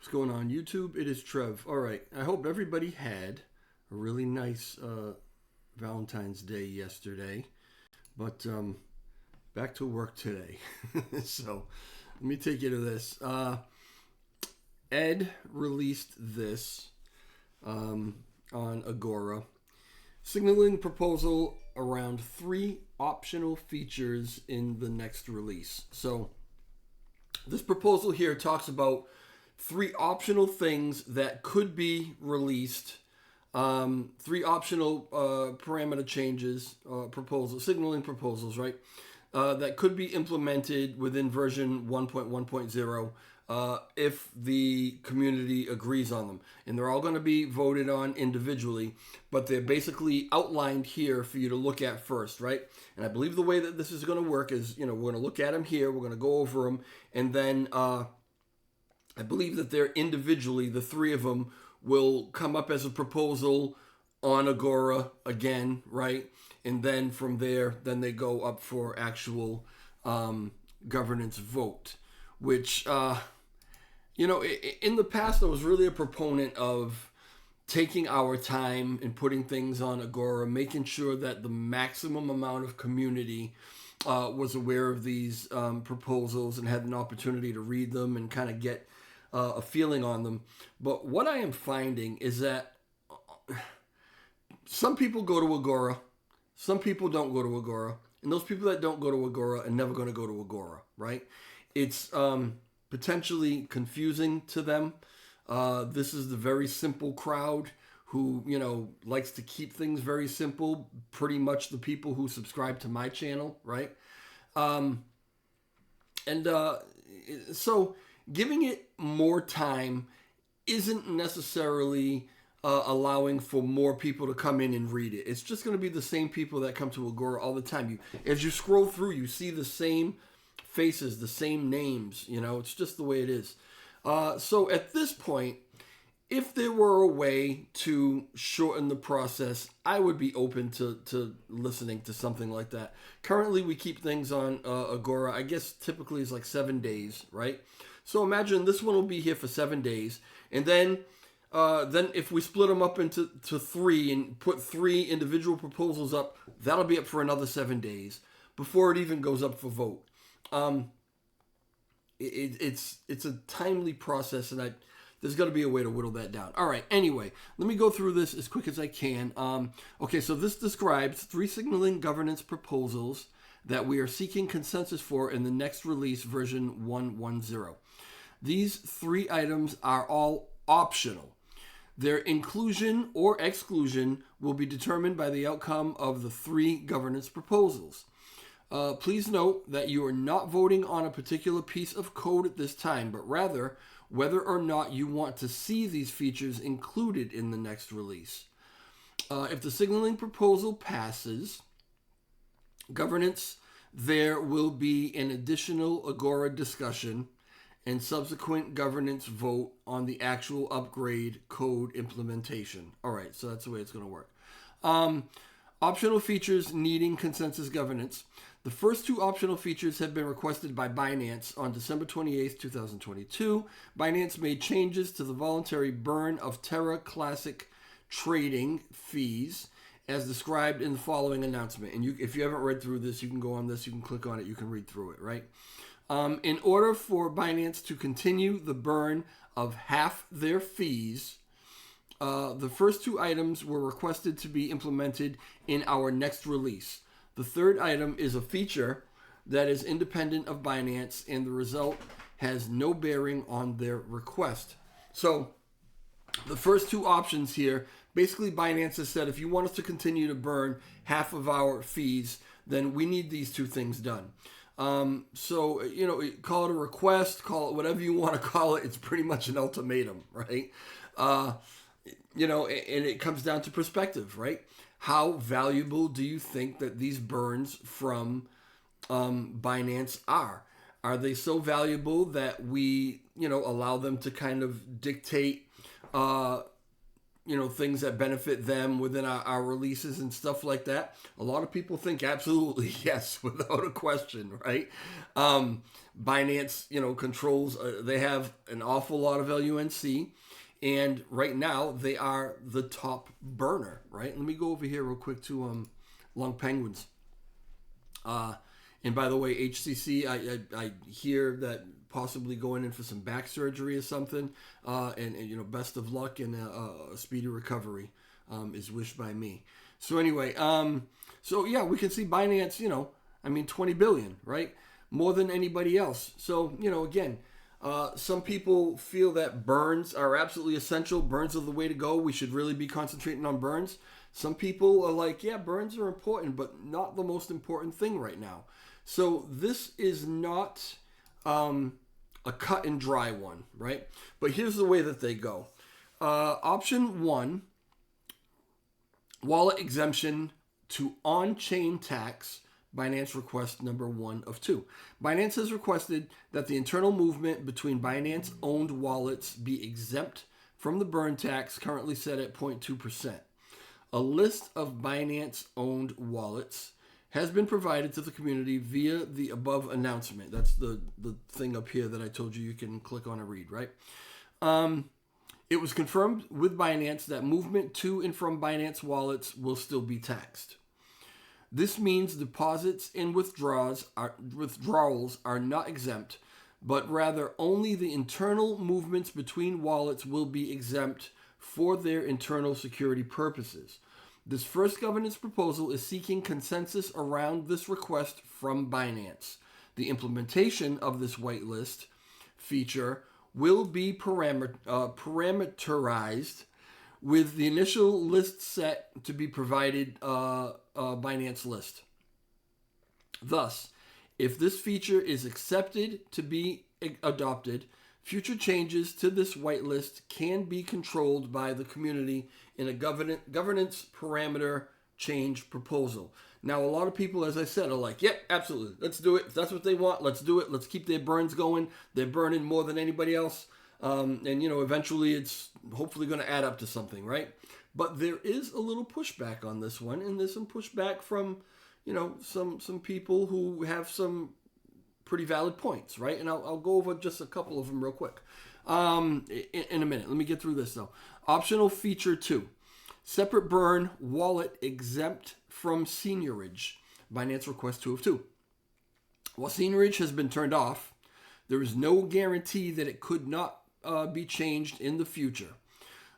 What's going on, YouTube? It is Trev. All right, I hope everybody had a really nice Valentine's Day yesterday, but back to work today. So let me take you to this. Ed released this on Agora, signaling proposal around 3 optional features in the next release. So this proposal here talks about 3 optional things that could be released, 3 optional parameter changes, signaling proposals, right? That could be implemented within version 1.1.0 if the community agrees on them. And they're all going to be voted on individually, but they're basically outlined here for you to look at first, right? And I believe the way that this is going to work is, we're going to look at them here, we're going to go over them, and then I believe that they're individually, the 3 of them will come up as a proposal on Agora again, right? And then from there, then they go up for actual governance vote, which, in the past, I was really a proponent of taking our time and putting things on Agora, making sure that the maximum amount of community was aware of these proposals and had an opportunity to read them and kind of get a feeling on them. But what I am finding is that some people go to Agora, some people don't go to Agora, and those people that don't go to Agora are never going to go to Agora, right? It's potentially confusing to them. This is the very simple crowd who, likes to keep things very simple, pretty much the people who subscribe to my channel, right? So giving it more time isn't necessarily allowing for more people to come in and read it. It's just going to be the same people that come to Agora all the time. As you scroll through, you see the same faces, the same names. It's just the way it is. So at this point, if there were a way to shorten the process, I would be open to listening to something like that. Currently, we keep things on Agora. I guess typically it's like 7 days, right? So imagine this one will be here for 7 days, and then if we split them up into 3 and put 3 individual proposals up, that'll be up for another 7 days before it even goes up for vote. It's a timely process, and there's got to be a way to whittle that down. All right. Anyway, let me go through this as quick as I can. Okay, so this describes 3 signaling governance proposals that we are seeking consensus for in the next release, version 1.10. These 3 items are all optional. Their inclusion or exclusion will be determined by the outcome of the 3 governance proposals. Please note that you are not voting on a particular piece of code at this time, but rather whether or not you want to see these features included in the next release. If the signaling proposal passes governance, there will be an additional Agora discussion and subsequent governance vote on the actual upgrade code implementation. All right, so that's the way it's going to work. Optional features needing consensus governance. The first 2 optional features have been requested by Binance on December 28th, 2022. Binance made changes to the voluntary burn of Terra Classic trading fees as described in the following announcement. And if you haven't read through this, you can go on this, you can click on it, you can read through it, right? In order for Binance to continue the burn of half their fees, the first 2 items were requested to be implemented in our next release. The 3rd item is a feature that is independent of Binance, and the result has no bearing on their request. So the first 2 options here, basically Binance has said, if you want us to continue to burn half of our fees, then we need these 2 things done. So, call it a request, call it whatever you want to call it. It's pretty much an ultimatum, right? And it comes down to perspective, right? How valuable do you think that these burns from Binance are? Are they so valuable that we, allow them to kind of dictate things that benefit them within our releases and stuff like that? A lot of people think absolutely yes, without a question, right? Binance, controls, they have an awful lot of LUNC, and right now they are the top burner, right? Let me go over here real quick to Long Penguins. And by the way, HCC, I hear that possibly going in for some back surgery or something, and best of luck and a speedy recovery is wished by me. So anyway, so yeah, we can see Binance, 20 billion, right? More than anybody else. So, again, some people feel that burns are absolutely essential. Burns are the way to go. We should really be concentrating on burns. Some people are like, yeah, burns are important, but not the most important thing right now. So this is not a cut and dry one, right? But here's the way that they go. Option 1, wallet exemption to on-chain tax. Binance request number 1 of 2. Binance has requested that the internal movement between Binance-owned wallets be exempt from the burn tax currently set at 0.2%. A list of Binance-owned wallets has been provided to the community via the above announcement. That's the thing up here that I told you can click on and read, right? It was confirmed with Binance that movement to and from Binance wallets will still be taxed. This means deposits and withdrawals are not exempt, but rather only the internal movements between wallets will be exempt for their internal security purposes. This first governance proposal is seeking consensus around this request from Binance. The implementation of this whitelist feature will be parameterized, with the initial list set to be provided Binance list. Thus, if this feature is accepted to be adopted, future changes to this whitelist can be controlled by the community in a governance parameter change proposal. Now, a lot of people, as I said, are like, yep, absolutely, let's do it. If that's what they want, let's do it. Let's keep their burns going. They're burning more than anybody else. And, eventually it's hopefully going to add up to something, right? But there is a little pushback on this one, and there's some pushback from, some people who have some pretty valid points, right? And I'll go over just a couple of them real quick in a minute. Let me get through this, though. Optional feature 2, separate burn wallet exempt from seniorage. Binance request 2 of 2. While seniorage has been turned off, there is no guarantee that it could not be changed in the future.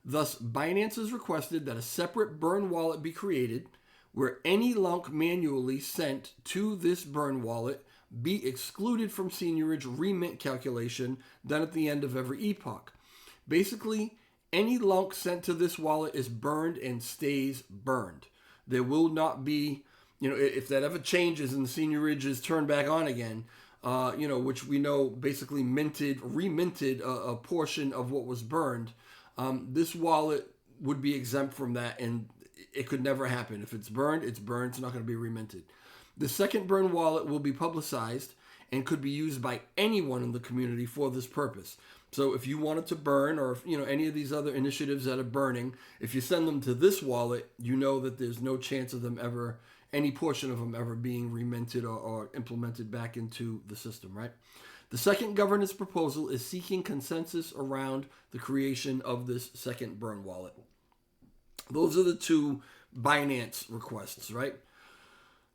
Thus, Binance has requested that a separate burn wallet be created where any LUNC manually sent to this burn wallet be excluded from seniorage remit calculation done at the end of every epoch. Basically, any LUNC sent to this wallet is burned and stays burned. There will not be, if that ever changes and the seniorage is turned back on again, which we know basically reminted a portion of what was burned, this wallet would be exempt from that, and it could never happen. If it's burned, it's burned. It's not going to be reminted. The second burn wallet will be publicized and could be used by anyone in the community for this purpose. So if you wanted to burn, or any of these other initiatives that are burning, if you send them to this wallet, you know that there's no chance of them ever, any portion of them ever being reminted or implemented back into the system, right? The second governance proposal is seeking consensus around the creation of this second burn wallet. Those are the 2 Binance requests, right?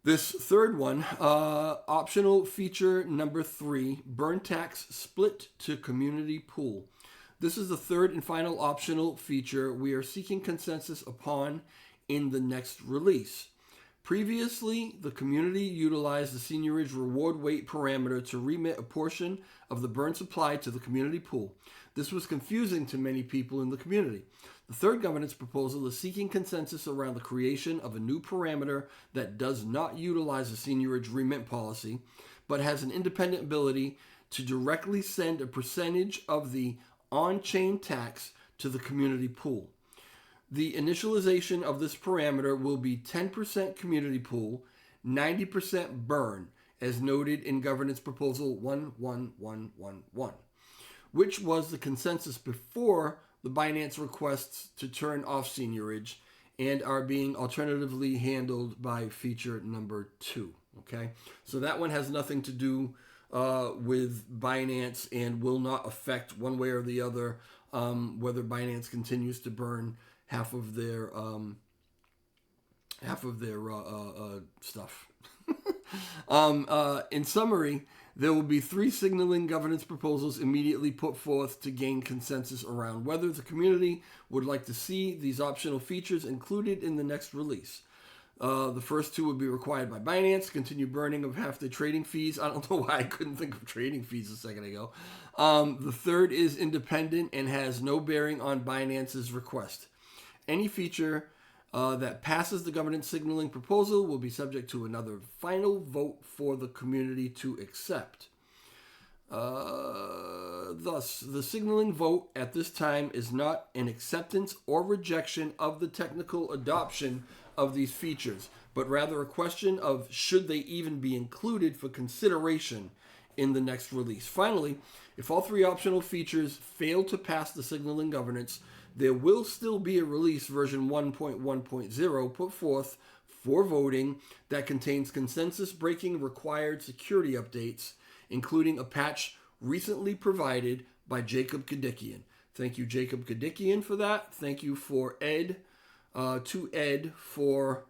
This third one, optional feature number 3, burn tax split to community pool. This is the third and final optional feature we are seeking consensus upon in the next release. Previously, the community utilized the seniorage reward weight parameter to remit a portion of the burn supply to the community pool. This was confusing to many people in the community. The third governance proposal is seeking consensus around the creation of a new parameter that does not utilize a seniorage remit policy, but has an independent ability to directly send a percentage of the on-chain tax to the community pool. The initialization of this parameter will be 10% community pool, 90% burn, as noted in Governance Proposal 11111, which was the consensus before the Binance requests to turn off seigniorage and are being alternatively handled by feature number 2. Okay, so that one has nothing to do with Binance and will not affect one way or the other whether Binance continues to burn half of their stuff. In summary, there will be 3 signaling governance proposals immediately put forth to gain consensus around whether the community would like to see these optional features included in the next release. The first 2 would be required by Binance to continue burning of half the trading fees. I don't know why I couldn't think of trading fees a second ago. The third is independent and has no bearing on Binance's request. Any feature that passes the governance signaling proposal will be subject to another final vote for the community to accept. Thus, the signaling vote at this time is not an acceptance or rejection of the technical adoption of these features, but rather a question of should they even be included for consideration in the next release. Finally, if all 3 optional features fail to pass the signaling governance, there will still be a release version 1.1.0 put forth for voting that contains consensus-breaking required security updates, including a patch recently provided by Jacob Kadikian. Thank you, Jacob Kadikian, for that. Thank you for Ed for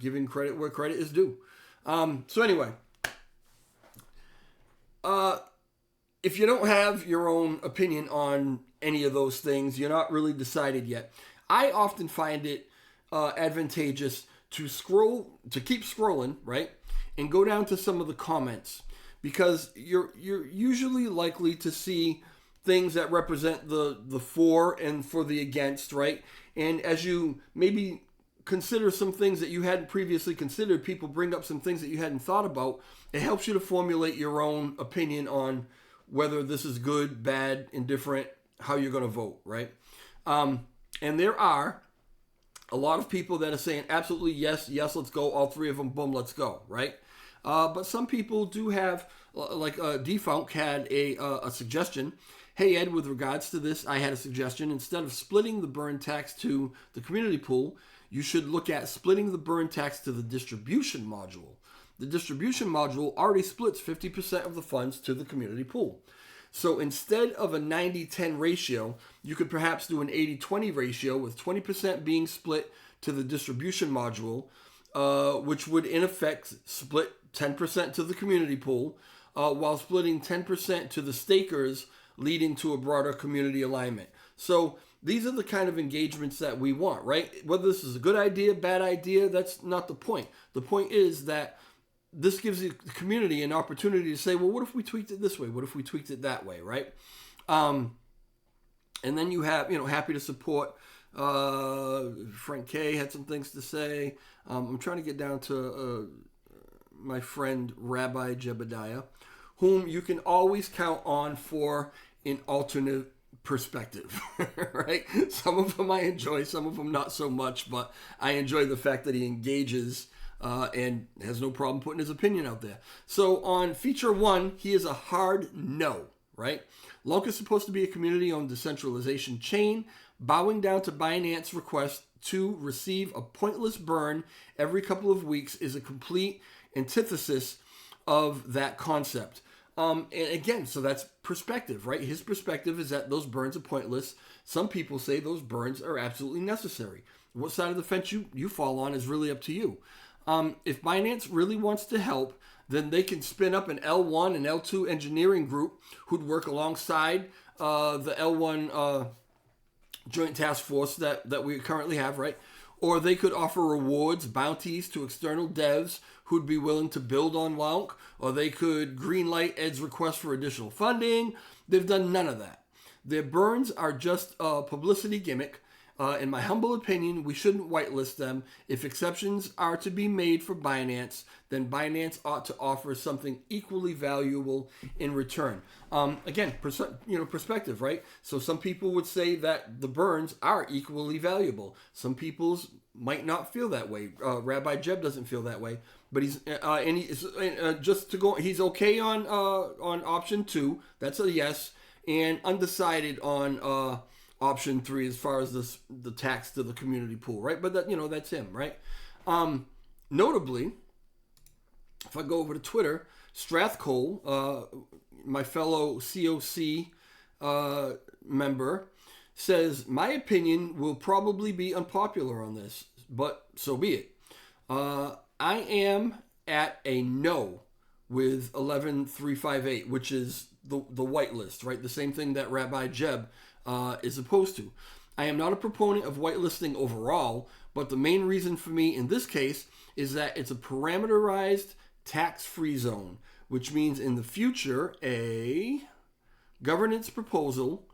giving credit where credit is due. So anyway, if you don't have your own opinion on any of those things, you're not really decided yet. I often find it advantageous to keep scrolling, right, and go down to some of the comments, because you're usually likely to see things that represent the for and for the against, right? And as you maybe consider some things that you hadn't previously considered, people bring up some things that you hadn't thought about, it helps you to formulate your own opinion on whether this is good, bad, indifferent, how you're going to vote, right? And there are a lot of people that are saying absolutely yes, let's go, all 3 of them, boom, let's go, right? But some people do have, like Defunk had a suggestion. Hey, Ed, with regards to this, I had a suggestion. Instead of splitting the burn tax to the community pool, you should look at splitting the burn tax to the distribution module. The distribution module already splits 50% of the funds to the community pool. So instead of a 90-10 ratio, you could perhaps do an 80-20 ratio with 20% being split to the distribution module, which would in effect split 10% to the community pool, while splitting 10% to the stakers, leading to a broader community alignment. So these are the kind of engagements that we want, right? Whether this is a good idea, bad idea, that's not the point. The point is that this gives the community an opportunity to say, well, what if we tweaked it this way? What if we tweaked it that way, right? And then you have, happy to support. Frank K had some things to say. I'm trying to get down to my friend Rabbi Jebediah, whom you can always count on for an alternate perspective, right? Some of them I enjoy, some of them not so much, but I enjoy the fact that he engages and has no problem putting his opinion out there. So on feature 1, he is a hard no, right? Lunk is supposed to be a community-owned decentralization chain, bowing down to Binance request to receive a pointless burn every couple of weeks is a complete antithesis of that concept. And again, so that's perspective, right? His perspective is that those burns are pointless. Some people say those burns are absolutely necessary. What side of the fence you fall on is really up to you. If Binance really wants to help, then they can spin up an L1 and L2 engineering group who'd work alongside the L1 joint task force that we currently have, right? Or they could offer rewards, bounties to external devs who'd be willing to build on Wonk, or they could greenlight Ed's request for additional funding. They've done none of that. Their burns are just a publicity gimmick. In my humble opinion, we shouldn't whitelist them. If exceptions are to be made for Binance, then Binance ought to offer something equally valuable in return. Again, perspective, right? So some people would say that the burns are equally valuable. Some people's might not feel that way. Rabbi Jeb doesn't feel that way, but he's he's okay on option 2. That's a yes, and undecided on option 3 as far as the tax to the community pool, right? But that, that's him, right? Notably, if I go over to Twitter, Strathcole, my fellow COC member, says, my opinion will probably be unpopular on this, but so be it. I am at a no with 11358, which is the whitelist, right? The same thing that Rabbi Jeb is opposed to. I am not a proponent of whitelisting overall, but the main reason for me in this case is that it's a parameterized tax-free zone, which means in the future a governance proposal,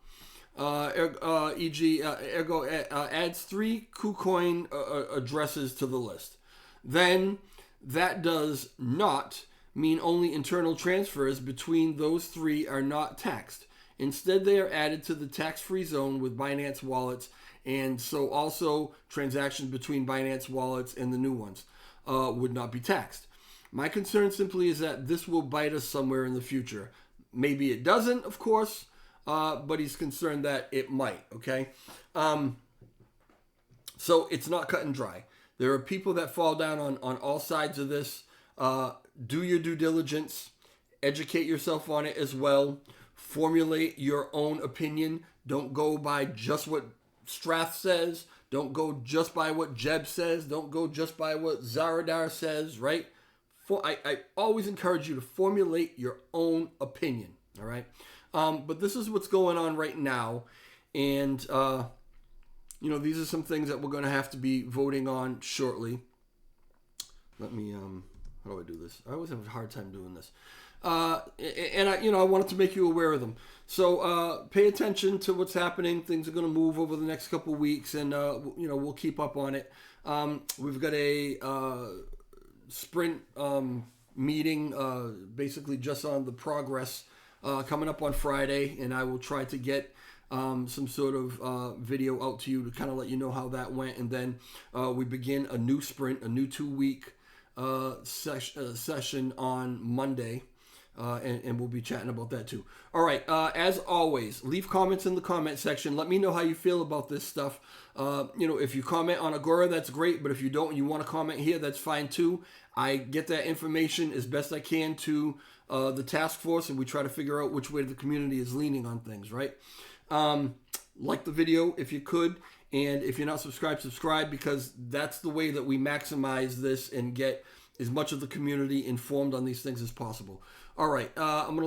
e.g., adds 3 KuCoin addresses to the list. Then that does not mean only internal transfers between those 3 are not taxed. Instead, they are added to the tax-free zone with Binance wallets, and so also transactions between Binance wallets and the new ones would not be taxed. My concern simply is that this will bite us somewhere in the future. Maybe it doesn't, of course, but he's concerned that it might, okay? So it's not cut and dry. There are people that fall down on all sides of this. Do your due diligence. Educate yourself on it as well. Formulate your own opinion. Don't go by just what Strath says. Don't go just by what Jeb says. Don't go just by what Zaradar says, right? I always encourage you to formulate your own opinion, all right? But this is what's going on right now. And, these are some things that we're going to have to be voting on shortly. Let me, how do I do this? I always have a hard time doing this. And I wanted to make you aware of them. So pay attention to what's happening. Things are going to move over the next couple of weeks, and we'll keep up on it. We've got a sprint meeting, basically just on the progress, coming up on Friday, and I will try to get some sort of video out to you to kind of let you know how that went, and then we begin a new sprint, a new 2-week session on Monday. And we'll be chatting about that too. All right. As always, leave comments in the comment section. Let me know how you feel about this stuff. If you comment on Agora, that's great. But if you don't, and you want to comment here, that's fine too. I get that information as best I can to the task force, and we try to figure out which way the community is leaning on things, right? Like the video if you could. And if you're not subscribed, subscribe, because that's the way that we maximize this and get as much of the community informed on these things as possible. All right, I'm going to let